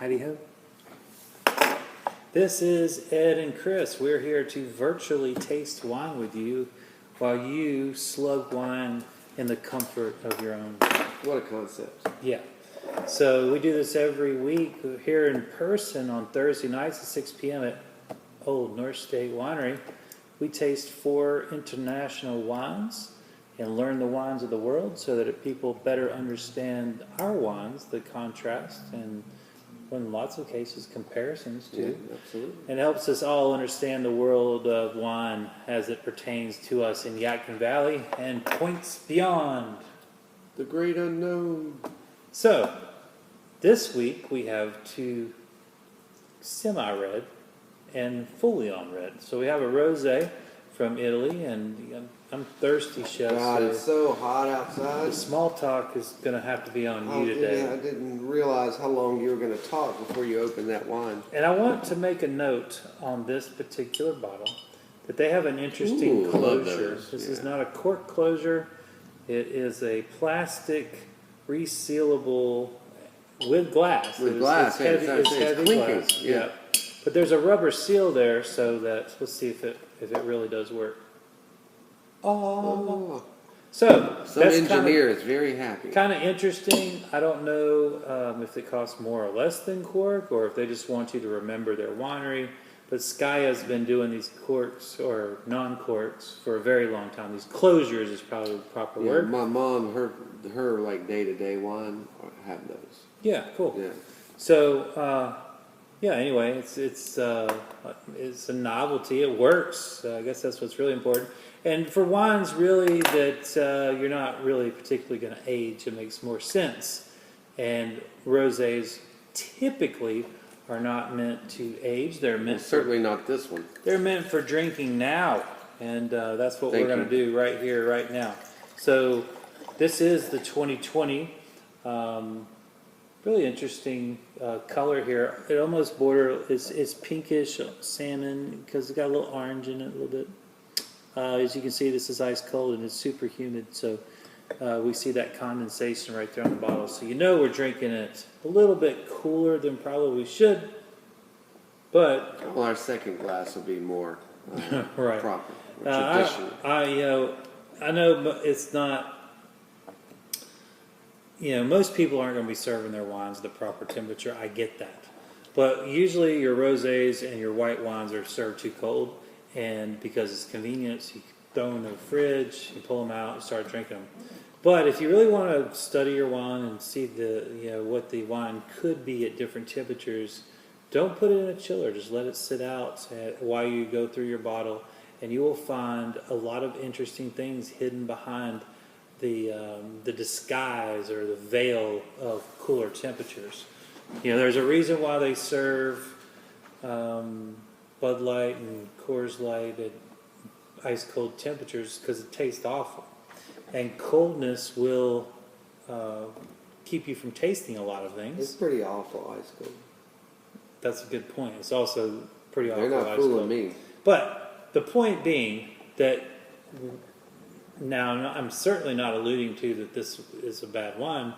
Heidi ho. This is Ed and Chris. We're here to virtually taste wine with you while you slug wine in the comfort of your own. What a concept. Yeah. So we do this every week here in person on Thursday nights at 6 p.m. at Old North State Winery. We taste 4 international wines and learn the wines of the world so that people better understand our wines, the contrast, and in lots of cases comparisons too. Yeah, absolutely. And helps us all understand the world of wine as it pertains to us in Yadkin Valley and points beyond. The great unknown. So, this week we have 2 semi-red and fully on red. So we have a Rosè from Italy, and I'm thirsty, Chef. God, it's so hot outside. The small talk is going to have to be on you today. Yeah, I didn't realize how long you were going to talk before you opened that wine. And I want to make a note on this particular bottle that they have an interesting Ooh, I love closure. those. This Yeah. is not a cork closure. It is a plastic resealable with glass. With glass, it's yeah, heavy, it's it's heavy clinking, glass. yeah. But there's a rubber seal there, so that let's see if it really does work. Oh. So Some that's engineer is very happy. kind of interesting. I don't know if it costs more or less than cork, or if they just want you to remember their winery. But Scaia's been doing these corks or non-corks for a very long time. These closures is probably the proper Yeah, word. my mom, her like day-to-day wine have those. Yeah, cool. Yeah. So yeah. Anyway, it's a novelty. It works. I guess that's what's really important. And for wines, really, that you're not really particularly going to age, it makes more sense. And rosés typically are not meant to age. They're meant Certainly not this one. They're meant for drinking now, and that's what Thank we're going to do right here, right now. So this is the 2020. Really interesting color here. It almost it's pinkish salmon because it's got a little orange in it a little bit. As you can see, this is ice cold and it's super humid, so we see that condensation right there on the bottle. So you know we're drinking it a little bit cooler than probably we should, but Well, our second glass will be more right. proper, or traditional. I know it's not. Most people aren't going to be serving their wines at the proper temperature. I get that, but usually your rosés and your white wines are served too cold. And because it's convenience, you throw them in the fridge, you pull them out, and start drinking them. But if you really want to study your wine and see what the wine could be at different temperatures, don't put it in a chiller. Just let it sit out while you go through your bottle, and you will find a lot of interesting things hidden behind the disguise or the veil of cooler temperatures. There's a reason why they serve Bud Light and Coors Light at ice cold temperatures, because it tastes awful, and coldness will keep you from tasting a lot of things. It's pretty awful ice cold. That's a good point. It's also pretty awful. They're not fooling me. But the point being that now I'm certainly not alluding to that this is a bad wine.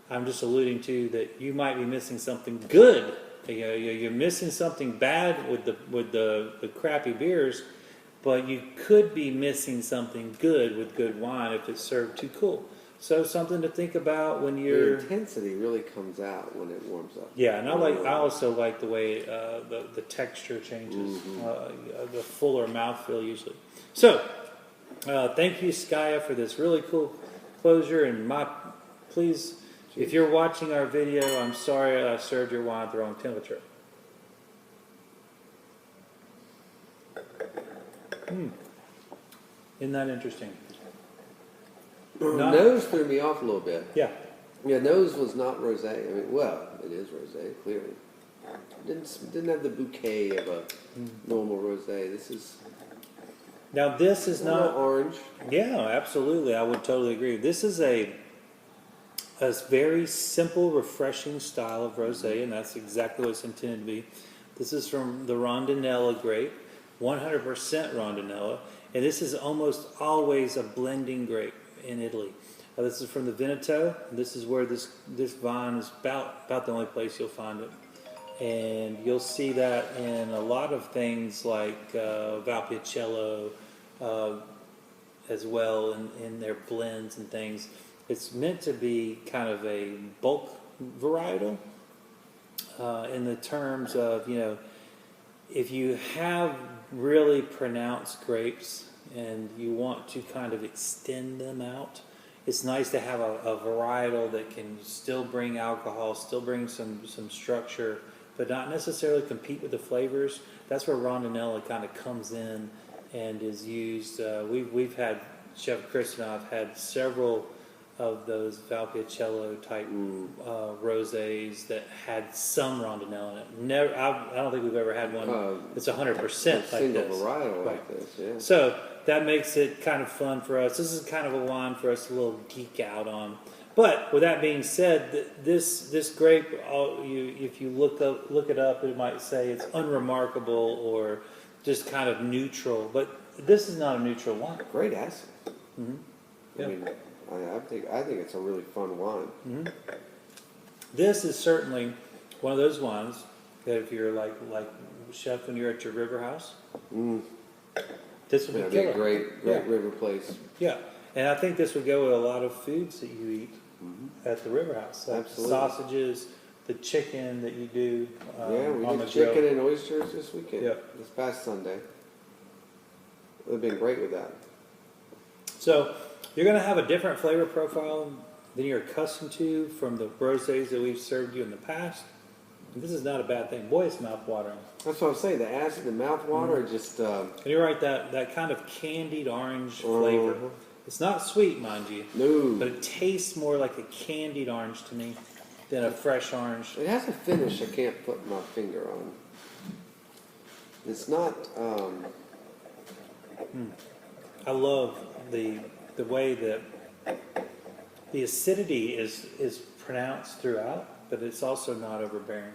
I'm just alluding to that you might be missing something good. You're missing something bad with the crappy beers, but you could be missing something good with good wine if it's served too cool. So something to think about when you're. The intensity really comes out when it warms up. Yeah, and I also like the way the texture changes, the fuller mouthfeel usually. So thank you, Scaia, for this really cool closure. And please. If you're watching our video, I'm sorry I served your wine at the wrong temperature. Isn't that interesting? Nose threw me off a little bit. Yeah. Yeah, nose was not rosé. I mean, well, it is rosé, clearly. Didn't have the bouquet of a normal rosé. This is. Now this is not orange. Yeah, absolutely. I would totally agree. This is a very simple, refreshing style of rosé, and that's exactly what it's intended to be. This is from the Rondinella grape, 100% Rondinella, and this is almost always a blending grape in Italy. This is from the Veneto. This is where this vine is about the only place you'll find it. and you'll see that in a lot of things like Valpolicella as well in their blends and things. It's meant to be kind of a bulk varietal in the terms of, if you have really pronounced grapes and you want to kind of extend them out, it's nice to have a varietal that can still bring alcohol, still bring some structure, but not necessarily compete with the flavors. That's where rondinella kind of comes in and is used. We've had, Chef Chris and I have had several of those Valpolicella type rosés that had some rondinella in it. Never, I don't think we've ever had one that's 100% like single this. varietal Right. like this, yeah. So that makes it kind of fun for us. This is kind of a wine for us to little geek out on. But with that being said, this grape, if you look it up, it might say it's unremarkable or just kind of neutral. But this is not a neutral wine. Great acid. Mm-hmm. Yeah. I mean, I think it's a really fun wine. Mm-hmm. This is certainly one of those wines that if you're like Chef when you're at your river house, this would be a great river place. Yeah, and I think this would go with a lot of foods that you eat at the river house. Like Absolutely. Sausages, the chicken that you do We on the did chicken grill. and oysters this weekend. Yep. This past Sunday. They've been great with that. So you're going to have a different flavor profile than you're accustomed to from the rosés that we've served you in the past. And this is not a bad thing. Boy, it's mouth-watering. That's what I'm saying. The acid and mouth water are just... And you're right, that kind of candied orange flavor. It's not sweet, mind you. No. But it tastes more like a candied orange to me than a fresh orange. It has a finish I can't put my finger on. It's not... I love the way that the acidity is pronounced throughout, but it's also not overbearing.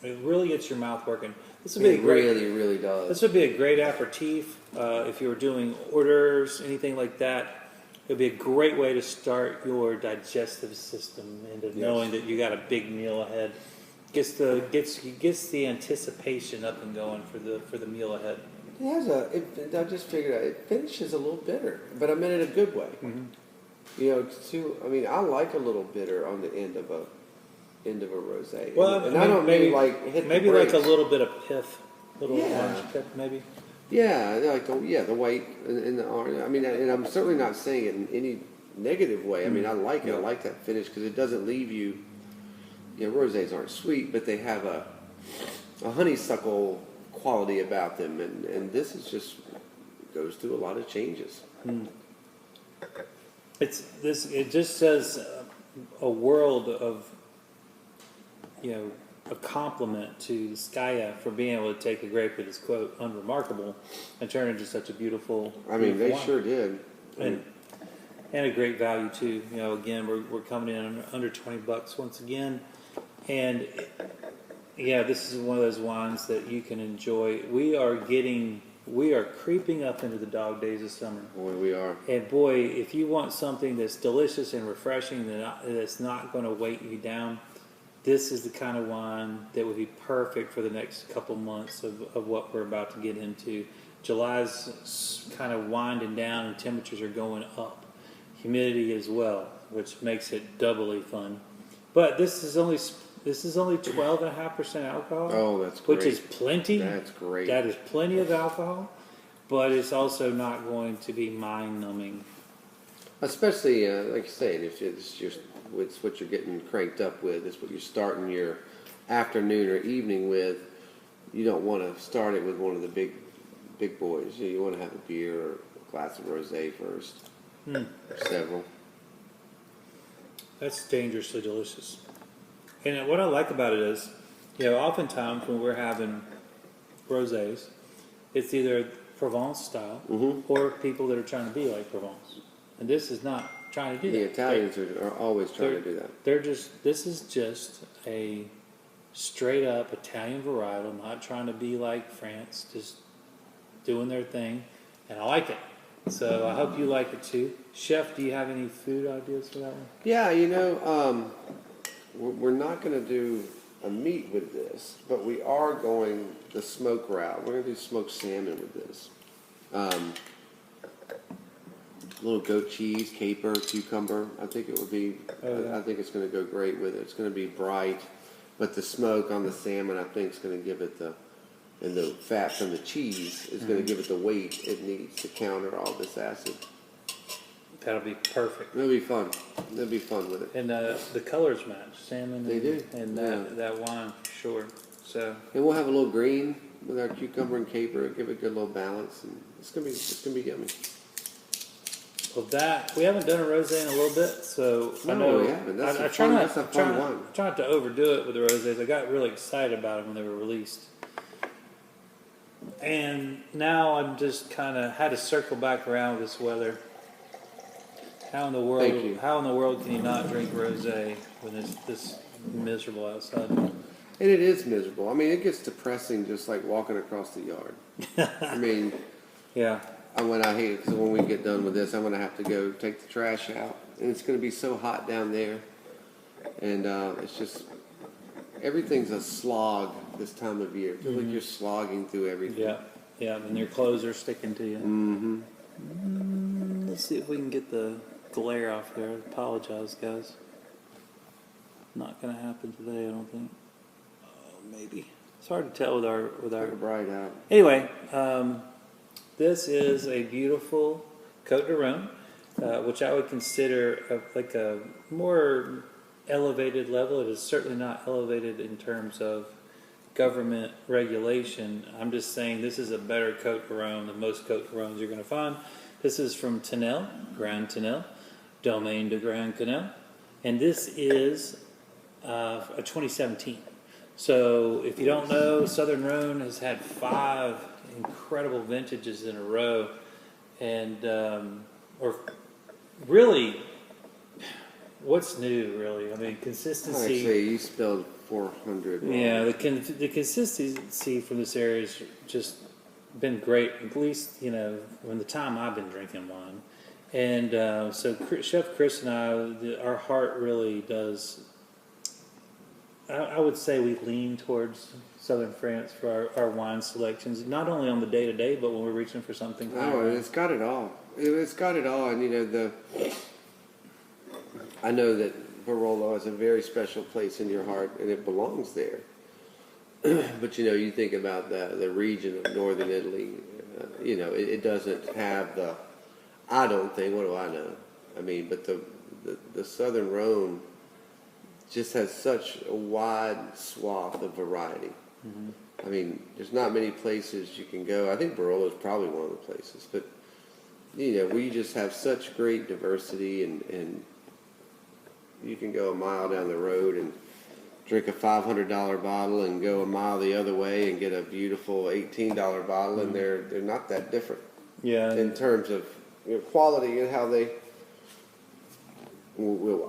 It really gets your mouth working. This would be It really does. This would be a great aperitif if you were doing hors d'oeuvres, anything like that. It would be a great way to start your digestive system into knowing that you got a big meal ahead. Gets the anticipation up and going for the meal ahead. It has I just figured out, it finishes a little bitter, but I meant in a good way. Mm-hmm. I like a little bitter on the end of a rosé. Well, and I don't mean like hit maybe the like brakes. a little bit of pith, little orange pith, maybe. Yeah, like the white and the orange. I mean, and I'm certainly not saying it in any negative way. I mean, I like it. I like that finish because it doesn't leave you. Rosés aren't sweet, but they have a honeysuckle quality about them, and this is just goes through a lot of changes. It just says a world of a compliment to Scaia for being able to take a grape that is quote unremarkable and turn it into such a beautiful. I mean, they wine. sure did. And a great value too. Again, we're coming in under $20 once again, and this is one of those wines that you can enjoy. We are creeping up into the dog days of summer. Boy, we are. And boy, if you want something that's delicious and refreshing, that's not going to weight you down, this is the kind of wine that would be perfect for the next couple months of what we're about to get into. July's kind of winding down and temperatures are going up. Humidity as well, which makes it doubly fun. But this is only 12.5% alcohol. Oh, that's great. Which is plenty. That's great. That is plenty of alcohol, but it's also not going to be mind-numbing. Especially, like you say, if it's what you're getting cranked up with, it's what you're starting your afternoon or evening with. You don't want to start it with one of the big boys. You want to have a beer or a glass of rosé first, or several. That's dangerously delicious. And what I like about it is, oftentimes when we're having rosés, it's either Provence style or people that are trying to be like Provence. And this is not trying to do that. The Italians are always trying to do that. This is just a straight up Italian varietal, not trying to be like France, just doing their thing. And I like it. So I hope you like it too. Chef, do you have any food ideas for that one? Yeah, we're not going to do a meat with this, but we are going the smoke route. We're going to do smoked salmon with this. Little goat cheese, caper, cucumber. I think it would be. I think it's going to go great with it. It's going to be bright, but the smoke on the salmon, I think, is going to give it and the fat from the cheese is going to give it the weight it needs to counter all this acid. That'll be perfect. It'll be fun. It'll be fun with it. And the colors match, salmon. They do. And that wine for sure. So. And we'll have a little green with our cucumber and caper. Give it a good little balance, and it's gonna be yummy. Well, we haven't done a rosé in a little bit, so No, I know we haven't. That's I a try fun- not that's a fun one. try not to overdo it with the rosés. I got really excited about them when they were released, and now I'm just kind of had to circle back around with this weather. How in the world? Thank you. How in the world can you not drink rosé when it's this miserable outside? And it is miserable. I mean, it gets depressing just like walking across the yard. I mean, Yeah. I hate it because when we get done with this, I'm going to have to go take the trash out. And it's going to be so hot down there. And it's just, everything's a slog this time of year. It feels like you're slogging through everything. Yeah. Yeah. And your clothes are sticking to you. Mm-hmm. Let's see if we can get the glare off there. I apologize, guys. Not going to happen today, I don't think. Maybe. It's hard to tell with our. Pretty bright out. Anyway, this is a beautiful Côte de Rhône, which I would consider like a more elevated level. It is certainly not elevated in terms of government regulation. I'm just saying this is a better Côte de Rhône than most Côte de Rhônes you're going to find. This is from Tinel, Grand Tinel, Domaine de Grand Tinel, and this is a 2017. So if you don't know, Southern Rhone has had 5 incredible vintages in a row, and or really, what's new? Really, I mean, consistency. Actually, you spelled 400 wrong. Yeah, the consistency from this area has just been great. At least from the time I've been drinking wine, and so Chef Chris and I, our heart really does. I would say we lean towards Southern France for our wine selections, not only on the day-to-day, but when we're reaching for something higher. Oh, it's got it all. It's got it all, and I know that Barolo is a very special place in your heart, and it belongs there. But you think about the region of northern Italy. It doesn't have the. I don't think. What do I know? I mean, but the Southern Rhone just has such a wide swath of variety. Mm-hmm. I mean, there's not many places you can go. I think Barolo is probably one of the places, but we just have such great diversity, and you can go a mile down the road and drink a $500 bottle, and go a mile the other way and get a beautiful $18 bottle, and they're not that different. Yeah. In terms of quality and how they.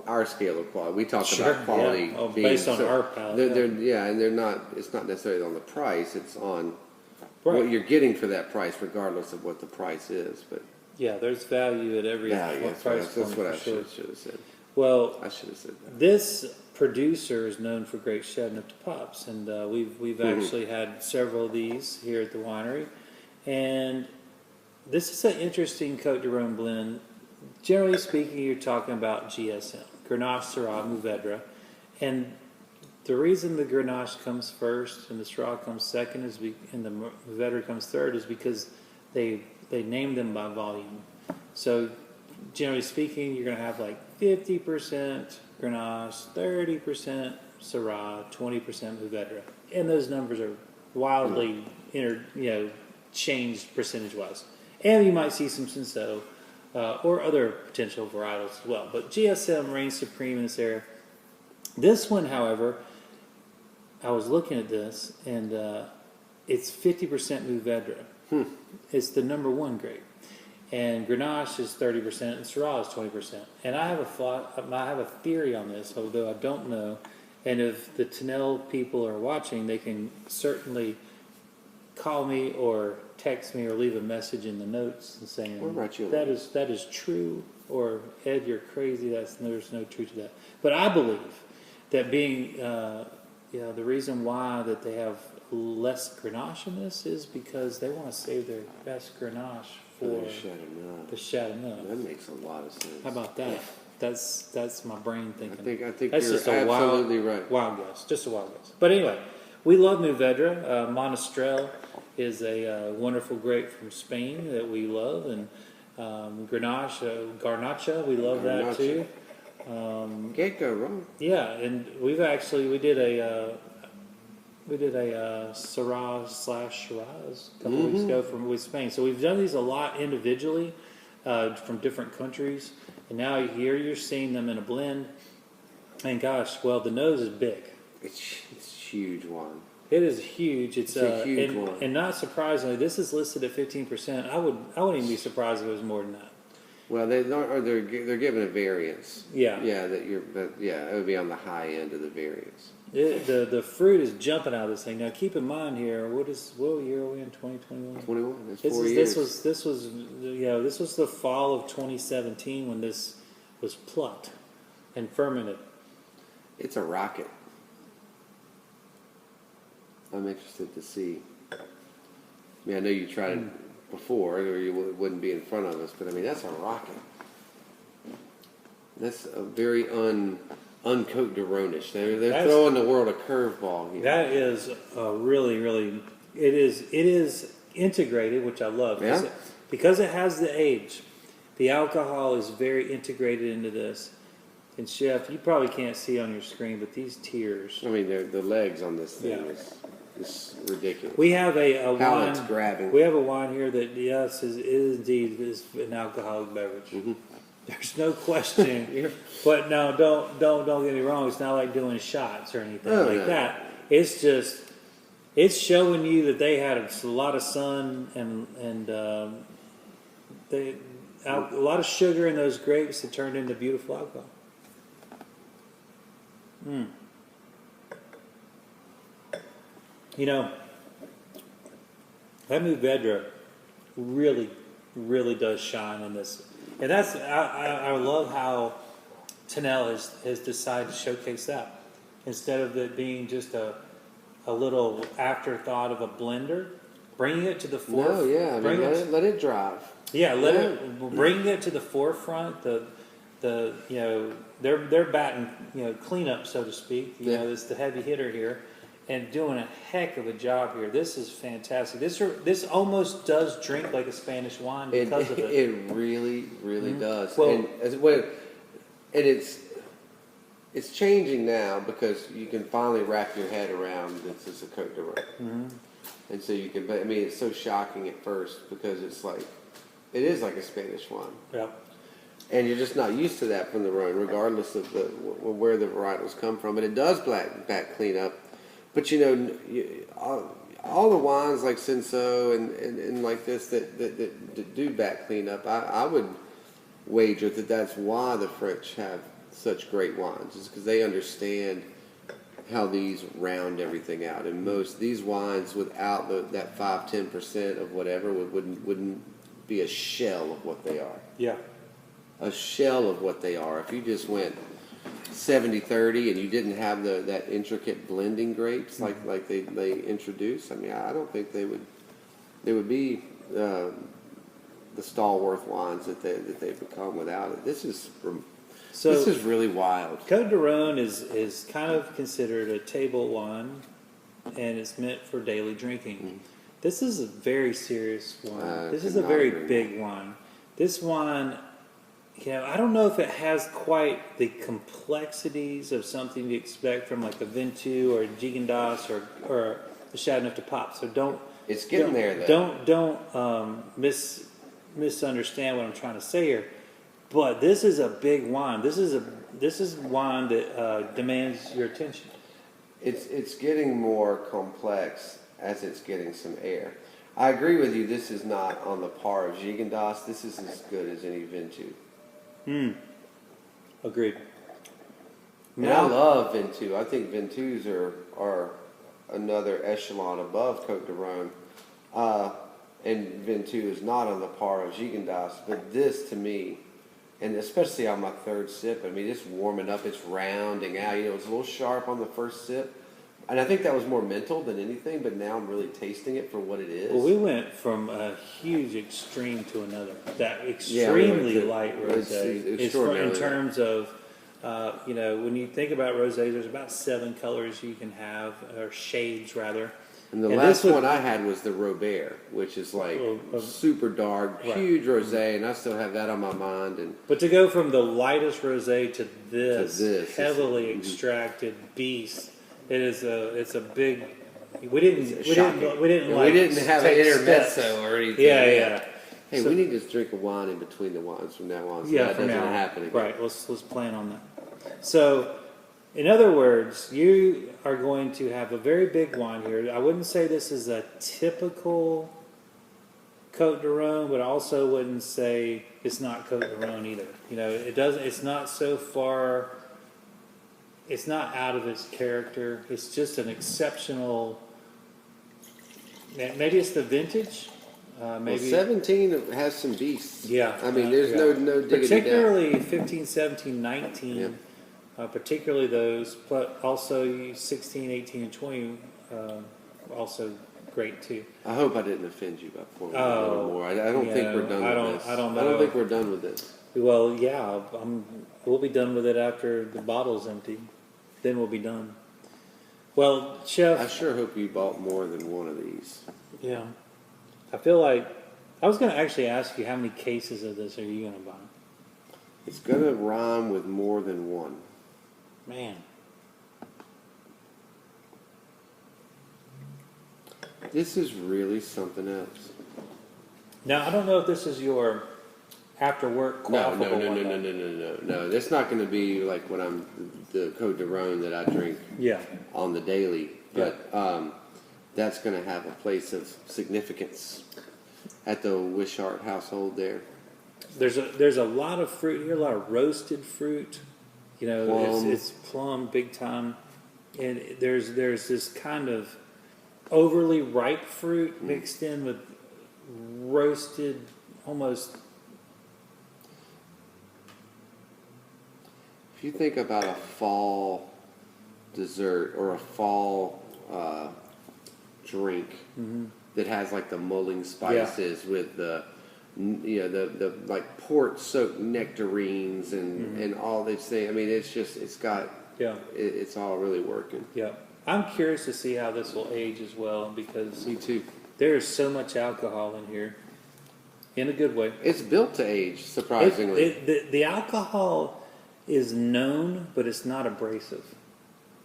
Our scale of quality. We talk about quality being based on our palate. And they're not. It's not necessarily on the price. It's on what you're getting for that price, regardless of what the price is. But yeah, there's value at every price point. That's what I should have said. Well, I should have said that. This producer is known for great Chardonnay de Pops, and we've actually had several of these here at the winery. And this is an interesting Côte de Rhône blend. Generally speaking, you're talking about GSM, Grenache, Syrah, Mourvèdre, and the reason the Grenache comes first and the Syrah comes second and the Mourvèdre comes third is because they name them by volume. So generally speaking, you're going to have like 50% Grenache, 30% Syrah, 20% Mourvèdre, and those numbers are wildly changed percentage-wise. And you might see some Cinsault. Or other potential varietals as well. But GSM reigns supreme in this area. This one, however, I was looking at this, and it's 50% Mourvèdre. It's the number 1 grape. And Grenache is 30%, and Syrah is 20%. And I have a theory on this, although I don't know. And if the Tinel people are watching, they can certainly call me or text me or leave a message in the notes and saying that is true, or Ed, you're crazy. There's no truth to that. But I believe that being the reason why that they have less Grenache in this is because they want to save their best Grenache for the Chateauneuf. That makes a lot of sense. How about that? That's my brain thinking. I think that's you're just a absolutely wild right. Just a wild guess. But anyway, we love Mourvedre. Monastrell is a wonderful grape from Spain that we love, and Grenache, Garnacha, we love that too. Can't go wrong. Yeah, and we did a Syrah/Shiraz a couple weeks ago with Spain. So we've done these a lot individually from different countries, and now here you're seeing them in a blend. And gosh, well, the nose is big. It's huge wine. It is huge. It's a huge one. And not surprisingly, this is listed at 15%. I wouldn't even be surprised if it was more than that. Well, they're given a variance. Yeah. Yeah, it would be on the high end of the variance. The fruit is jumping out of this thing. Now, keep in mind here, what year are we in? 2021. 21. That's 4 years. This was the fall of 2017 when this was plucked and fermented. It's a rocket. I'm interested to see. I mean, I know you tried it before, or you wouldn't be in front of us, but I mean, that's a rocket. That's a very uncote Deronish. They're throwing the world a curveball here. That is really, really. It is integrated, which I love. Yeah. Because it has the age, the alcohol is very integrated into this. And Chef, you probably can't see on your screen, but these tears. I mean, the legs on this thing is ridiculous. We have a How wine. it's grabbing. We have a wine here that is indeed an alcoholic beverage. Mm-hmm. There's no question. But no, don't get me wrong. It's not like doing shots or anything that. It's just showing you that they had a lot of sun and a lot of sugar in those grapes that turned into beautiful alcohol. You know, that Mourvedre really, really does shine in this. And that's, I love how Tinel has decided to showcase that. Instead of it being just a little afterthought of a blender, bringing it to the forefront. No, yeah, I mean, let it drive. Yeah, bringing it to the forefront. They're batting, cleanup, so to speak. It's the heavy hitter here, and doing a heck of a job here. This is fantastic. This almost does drink like a Spanish wine because of it. It really, really does. Well, it's changing now because you can finally wrap your head around this is a Côte d'Or. And so you can. I mean, it's so shocking at first because it is like a Spanish wine. Yeah. And you're just not used to that from the Rhone, regardless of where the varietals come from. And it does back clean up. But all the wines like Cinsault and like this that do back clean up, I would wager that that's why the French have such great wines, is because they understand how these round everything out. And most these wines without that 5-10% of whatever wouldn't be a shell of what they are. Yeah. A shell of what they are. If you just went 70-30 and you didn't have that intricate blending grapes like they introduce, I mean, I don't think they would be the stalwart wines that they've become without it. This is really wild. Côte d'Or is kind of considered a table wine, and it's meant for daily drinking. This is a very serious wine. This is a very big wine. This wine, I don't know if it has quite the complexities of something you expect from like a Ventoux or a Gigondas or a Chateauneuf de Pape. So don't. It's getting there, though. Don't misunderstand what I'm trying to say here. But this is a big wine. This is wine that demands your attention. It's getting more complex as it's getting some air. I agree with you. This is not on the par of Gigondas. This is as good as any Ventoux. Agreed. And I love Ventoux. I think Ventouxs are another echelon above Côte d'Or. And Ventoux is not on the par of Gigondas. But this, to me, and especially on my third sip, I mean, it's warming up. It's rounding out. It's a little sharp on the first sip. And I think that was more mental than anything, but now I'm really tasting it for what it is. Well, we went from a huge extreme to another. That Yeah, we extremely went to- light it's rosé is extraordinarily in terms of, you know, when you think about rosé, there's about 7 colors you can have, or shades rather. And the And last this would- one I had was the Robert, which is like super dark, Right. huge rosé, and I still have that on my mind. And But to go from the lightest rosé to this, this, heavily it's- extracted beast, it's a big. We didn't shocking. we didn't And like we didn't have an take intermezzo steps. or anything. Yeah. Hey, So- we need to drink a wine in between the wines from now on, so Yeah, that from doesn't now on. happen again. Right. Let's plan on that. So, in other words, you are going to have a very big wine here. I wouldn't say this is a typical Côte de Rhône, but I also wouldn't say it's not Côte de Rhône either. You know, it doesn't. It's not so far. It's not out of its character. It's just an exceptional. Maybe it's the vintage. Maybe Well, 17 has some beasts. yeah. I mean, there's yeah. no diggity particularly 15, 17, 19. Yeah. Particularly those, but also 16, 18, and 20, also great too. I hope I didn't offend you by pouring a little more. I don't think we're done with this. I don't know. I don't think we're done with this. Well, yeah, we'll be done with it after the bottle's empty. Then we'll be done. Well, Chef. I sure hope you bought more than one of these. Yeah. I feel like I was going to actually ask you how many cases of this are you going to buy? It's going to rhyme with more than one. Man. This is really something else. Now, I don't know if this is your after work No. quaffable one. No. That's not going to be like what the Côte de Rhône that I drink Yeah. on the daily. But that's going to have a place of significance at the Wishart household there. There's a lot of fruit here, a lot of roasted fruit. You know, Plum. it's plum big time, and there's this kind of overly ripe fruit mixed in with roasted, almost. If you think about a fall dessert or a fall drink that has like the mulling spices with the like port soaked nectarines and all these things. I mean, it's all really working. Yeah, I'm curious to see how this will age as well because Me too. there is so much alcohol in here, in a good way. It's built to age, surprisingly. The alcohol is known, but it's not abrasive.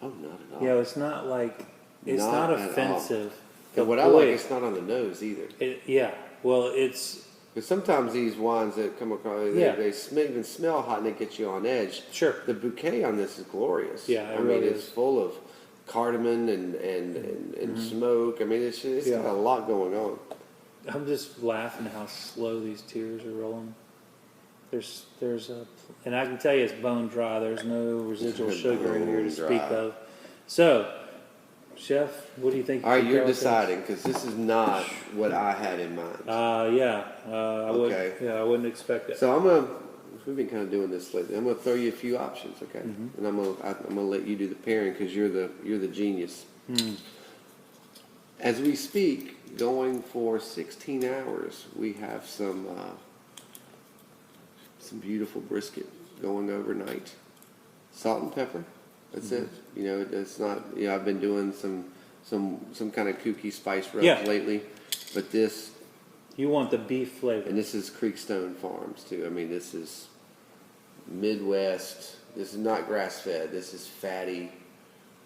Oh, not at all. You know, it's not like it's not Not at all. offensive. And what I Boy, like, it's not on the nose either. yeah. Well, it's Because sometimes these wines that come across, Yeah. they even smell hot and they get you on edge. sure. The bouquet on this is glorious. Yeah, it I really mean, it's is. full of cardamom and smoke. I mean, it's Yeah. got a lot going on. I'm just laughing how slow these tears are rolling. There's a, and I can tell you it's bone dry. There's no residual sugar in here to Bone speak dry. of. So, Chef, what do you think? All right, you you're think deciding because this is not what I had in mind. Yeah. Okay. I wouldn't expect it. So we've been kind of doing this lately. I'm gonna throw you a few options, okay? Mm-hmm. And I'm gonna let you do the pairing because you're the genius. As we speak, going for 16 hours, we have some beautiful brisket going overnight. Salt and pepper. That's it. You know, it's not. You know, I've been doing some kind of kooky spice rubs Yeah. lately, but this. You want the beef flavor. And this is Creekstone Farms too. I mean, this is Midwest. This is not grass fed. This is fatty.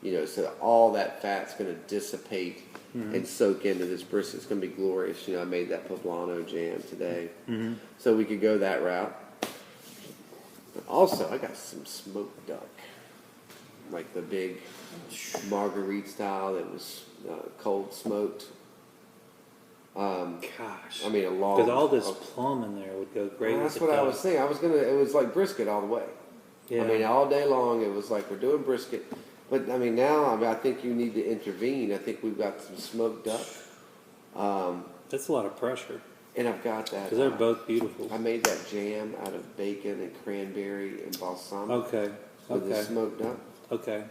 You know, so all that fat's going to dissipate and soak into this brisket. It's going to be glorious. You know, I made that poblano jam today, so we could go that route. But also, I got some smoked duck, like the big Marguerite style that was cold smoked. Gosh. I mean, a long. Because all this plum in there would go great. Well, with that's the what I duck. was saying. It was like brisket all the way. Yeah. I mean, all day long, it was like we're doing brisket. But I mean, now I think you need to intervene. I think we've got some smoked duck. That's a lot of pressure. And I've got that. Because they're both beautiful. I made that jam out of bacon and cranberry and balsamic Okay. with the smoked duck. Okay.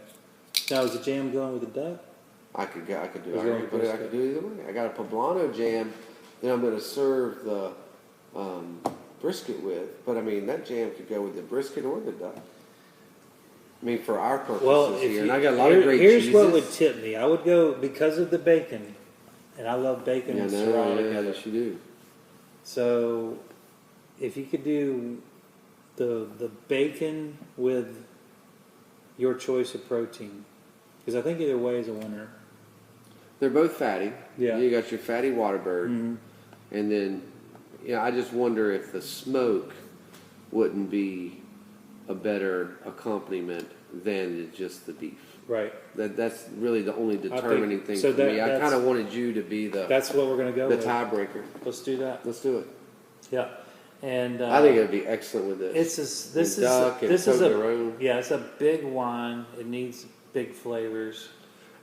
Now, is the jam going with the duck? I could do Is it. there any I could do it either way. I got a poblano jam that I'm going to serve the brisket with. But I mean, that jam could go with the brisket or the duck. I mean, for our purposes Well, here, and I got a lot of great cheeses. here's what would tip me. I would go because of the bacon, and I love bacon and sriracha together. Yes, you do. So, if you could do the bacon with your choice of protein, because I think either way is a winner. They're both fatty. Yeah. You got your fatty waterbird, Mm-hmm. and then, I just wonder if the smoke wouldn't be a better accompaniment than just the beef. Right. That's really the only determining thing so for me. I that's- kind of wanted you to be That's what we're going to go the with. tiebreaker. Let's do that. Let's do it. Yeah. And I think it would be excellent with this. this is duck and this is a Toblerone. yeah, it's a big wine. It needs big flavors.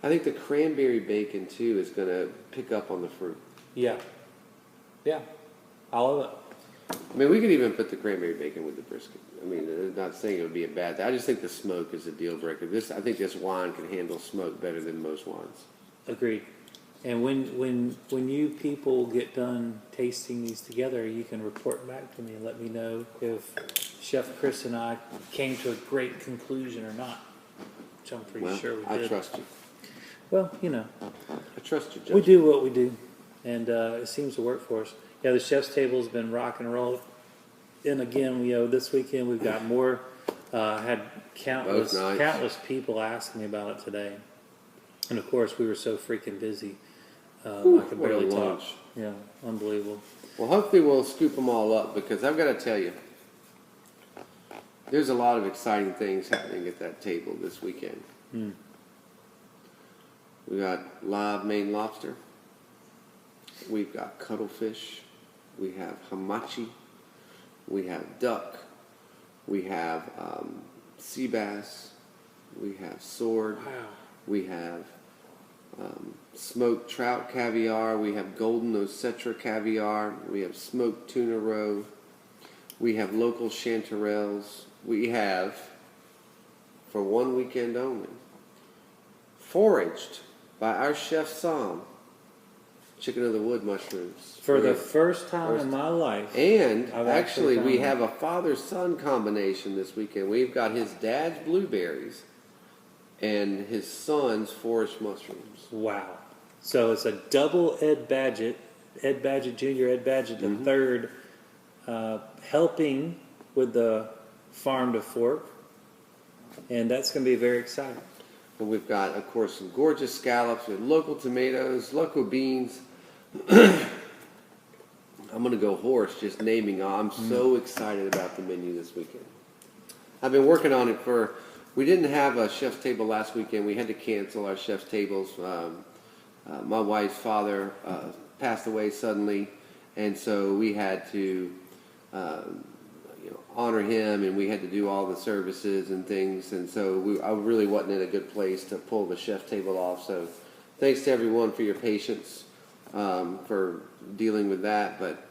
I think the cranberry bacon too is going to pick up on the fruit. Yeah. Yeah. I love it. I mean, we could even put the cranberry bacon with the brisket. I mean, I'm not saying it would be a bad thing. I just think the smoke is a deal breaker. I think this wine can handle smoke better than most wines. Agreed. And when you people get done tasting these together, you can report back to me and let me know if Chef Chris and I came to a great conclusion or not, which I'm pretty sure we did. I trust you. Well, I trust you, Judge. we do what we do, and it seems to work for us. Yeah, the chef's table has been rock and roll. And again, this weekend we've got more. Had countless people asking me about it today, and of course we were so freaking busy. I could what a barely talk. lunch. Yeah, unbelievable. Well, hopefully we'll scoop them all up because I've got to tell you, there's a lot of exciting things happening at that table this weekend. We got live Maine lobster. We've got cuttlefish. We have hamachi. We have duck. We have sea bass. We have sword. Wow. We have smoked trout caviar. We have golden osetra caviar. We have smoked tuna roe. We have local chanterelles. We have, for one weekend only, foraged by our chef Sam, chicken of the wood mushrooms. For the first time in my life. And I've actually, we found have a father-son combination this weekend. We've got his dad's blueberries and his son's forest mushrooms. Wow. So it's a double Ed Badgett Jr., Ed Badgett the third, helping with the farm to fork. And that's going to be very exciting. And we've got, of course, some gorgeous scallops with local tomatoes, local beans. I'm going to go hoarse just naming all. I'm so excited about the menu this weekend. I've been working on it we didn't have a chef's table last weekend. We had to cancel our chef's tables. My wife's father passed away suddenly, and so we had to honor him, and we had to do all the services and things, and so I really wasn't in a good place to pull the chef table off. So thanks to everyone for your patience for dealing with that, but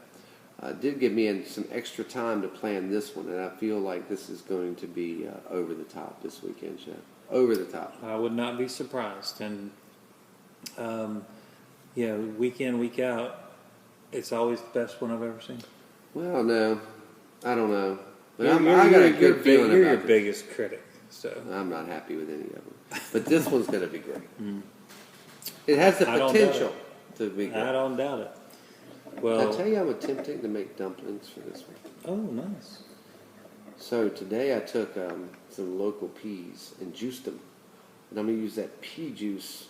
did give me some extra time to plan this one, and I feel like this is going to be over the top this weekend, Chef. Over the top. I would not be surprised. And, week in, week out, it's always the best one I've ever seen. Well, no, I don't know. But I got a you're good feeling You're about your it. biggest critic, so. I'm not happy with any of them. But this one's going to be great. It has the I don't doubt potential to be great. I don't doubt it. Did Well, I tell you I'm attempting to make dumplings for this one? oh, nice. So today I took some local peas and juiced them. And I'm going to use that pea juice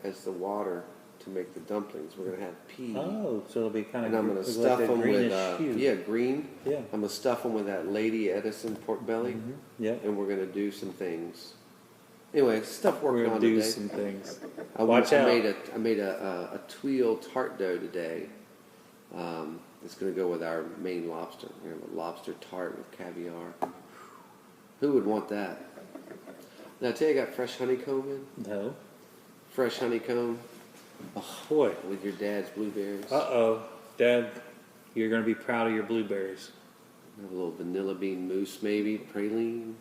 as the water to make the dumplings. We're going to have pea. Oh, so it'll be kind of And I'm going to stuff them with, green. Yeah. I'm going to stuff them with that Lady Edison pork belly. Yeah. And we're going to do some things. Anyway, stuff We're working going on to do today. some things. I Watch out. I made a tuile tart dough today. It's going to go with our Maine lobster. We have a lobster tart with caviar. Who would want that? Now, I tell you, I got fresh honeycomb in. No. Fresh honeycomb. Oh, boy. With your dad's blueberries. Uh-oh. Dad, you're going to be proud of your blueberries. A little vanilla bean mousse, maybe. Praline.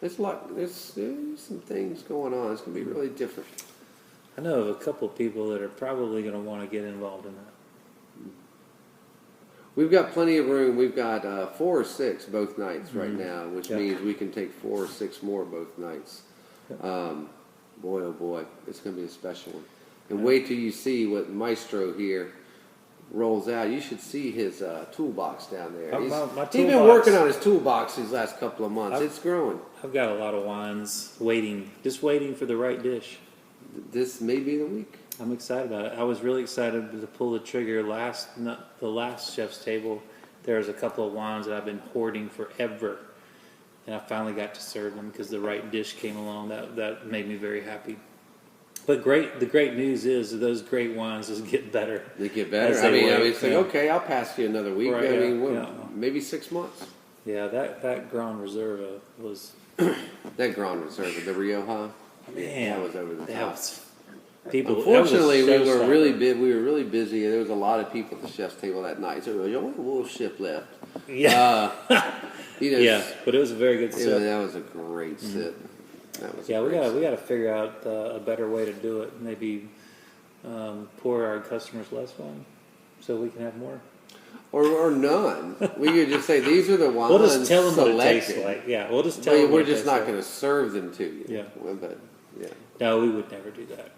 There's some things going on. It's going to be really different. I know of a couple of people that are probably going to want to get involved in that. We've got plenty of room. We've got 4 or 6 both nights right now, which Yeah. means we can take 4 or 6 more both nights. Boy, oh boy, it's going to be a special one. And wait till you see what Maestro here rolls out. You should see his toolbox down there. My He's toolbox. been working on his toolbox these last couple of months. It's growing. I've got a lot of wines waiting, just waiting for the right dish. This may be the week. I'm excited about it. I was really excited to pull the trigger the last chef's table. There's a couple of wines that I've been hoarding forever, and I finally got to serve them because the right dish came along. That made me very happy. But the great news is that those great wines just get better. They get better. As I they mean, work, it's like, yeah. okay, I'll pass you another week. Right, I yeah, mean, yeah. maybe 6 months. Yeah, that Grand Reserva was, That Grand Reserva, the Rioja, man, that was over the that top. was- people. Unfortunately, that was we were showstopper. really busy. There was a lot of people at the chef's table that night, so we only a little ship left. Yeah, You know, yeah, but it was a very good set. that was a great sit. That was a Yeah, we great got sit. to figure out a better way to do it. Maybe pour our customers less wine so we can have more. Or none. We could just say these are the wines We'll just tell them what it selected. tastes like. Yeah, we'll just tell Well, them. we're what it just tastes not like. going to serve them to you. Yeah. Well, but yeah, No, we would never do that.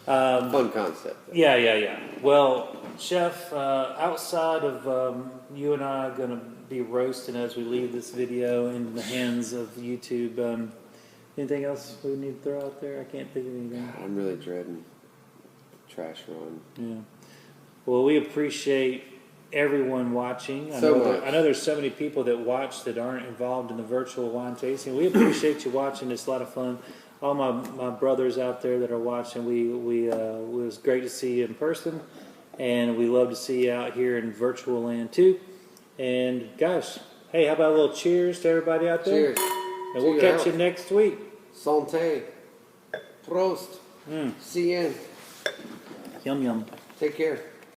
fun concept. Yeah. Well, Chef, outside of you and I going to be roasting as we leave this video in the hands of YouTube, anything else we need to throw out there? I can't think of anything. I'm really dreading trash run. Yeah. Well, we appreciate everyone watching. I So know much. I know there's so many people that watch that aren't involved in the virtual wine tasting. We appreciate you watching. It's a lot of fun. All my brothers out there that are watching, it was great to see you in person, and we love to see you out here in virtual land too. And guys, hey, how about a little cheers to everybody out there? Cheers. And we'll Cheers. catch you next week. Santé. Prost. Cien. Yum yum. Take care.